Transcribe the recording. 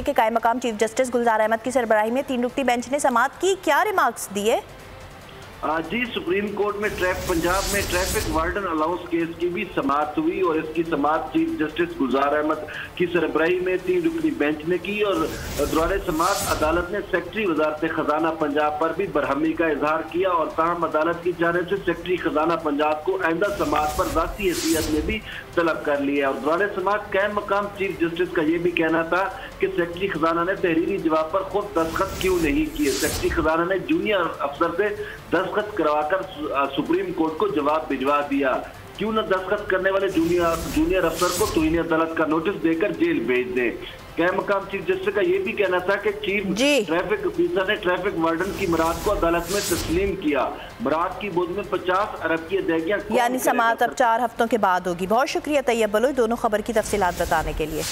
के कायम मकाम चीफ जस्टिस गुलजार अहमद की सरबराही में 3 रुकनी बेंच ने समाअत की। क्या रिमार्क्स दिए? जी, सुप्रीम कोर्ट में पंजाब में ट्रैफिक वार्डन अलाउंस केस की भी समाअत हुई और इसकी समाअत चीफ जस्टिस गुलजार अहमद की सरबराही में 3 रुकनी बेंच ने की। और दौरान समाअत अदालत ने सेक्रेटरी वजारत खजाना पंजाब पर भी बरहमी का इजहार किया और ताहम अदालत की जानिब से सेक्रेटरी खजाना पंजाब को आइंदा समाअत पर जाती हैसियत में भी तलब कर लिया। और दौरान समाअत कायम मकाम चीफ जस्टिस का यह भी कहना था कि सेक्रेटरी खजाना ने तहरीरी जवाब पर खुद दस्तखत क्यों नहीं किए। सेक्रेटरी खजाना ने जूनियर अफसर से दस्तखत करवाकर सुप्रीम कोर्ट को जवाब भिजवा दिया। क्यों न दस्तखत करने वाले जूनियर अफसर को तौहीन अदालत का नोटिस देकर जेल भेज दें। कायम मकाम चीफ जस्टिस का यह भी कहना था कि चीफ ट्रैफिक ऑफिसर ने ट्रैफिक वार्डन की मुराद को अदालत में तस्लीम किया। मुराद की बोझ में 50 अरब की अदायगियां, यानी समाअत अब 4 हफ्तों के बाद होगी। बहुत शुक्रिया तैयब बलोच दोनों खबर की तफसीलात बताने के लिए।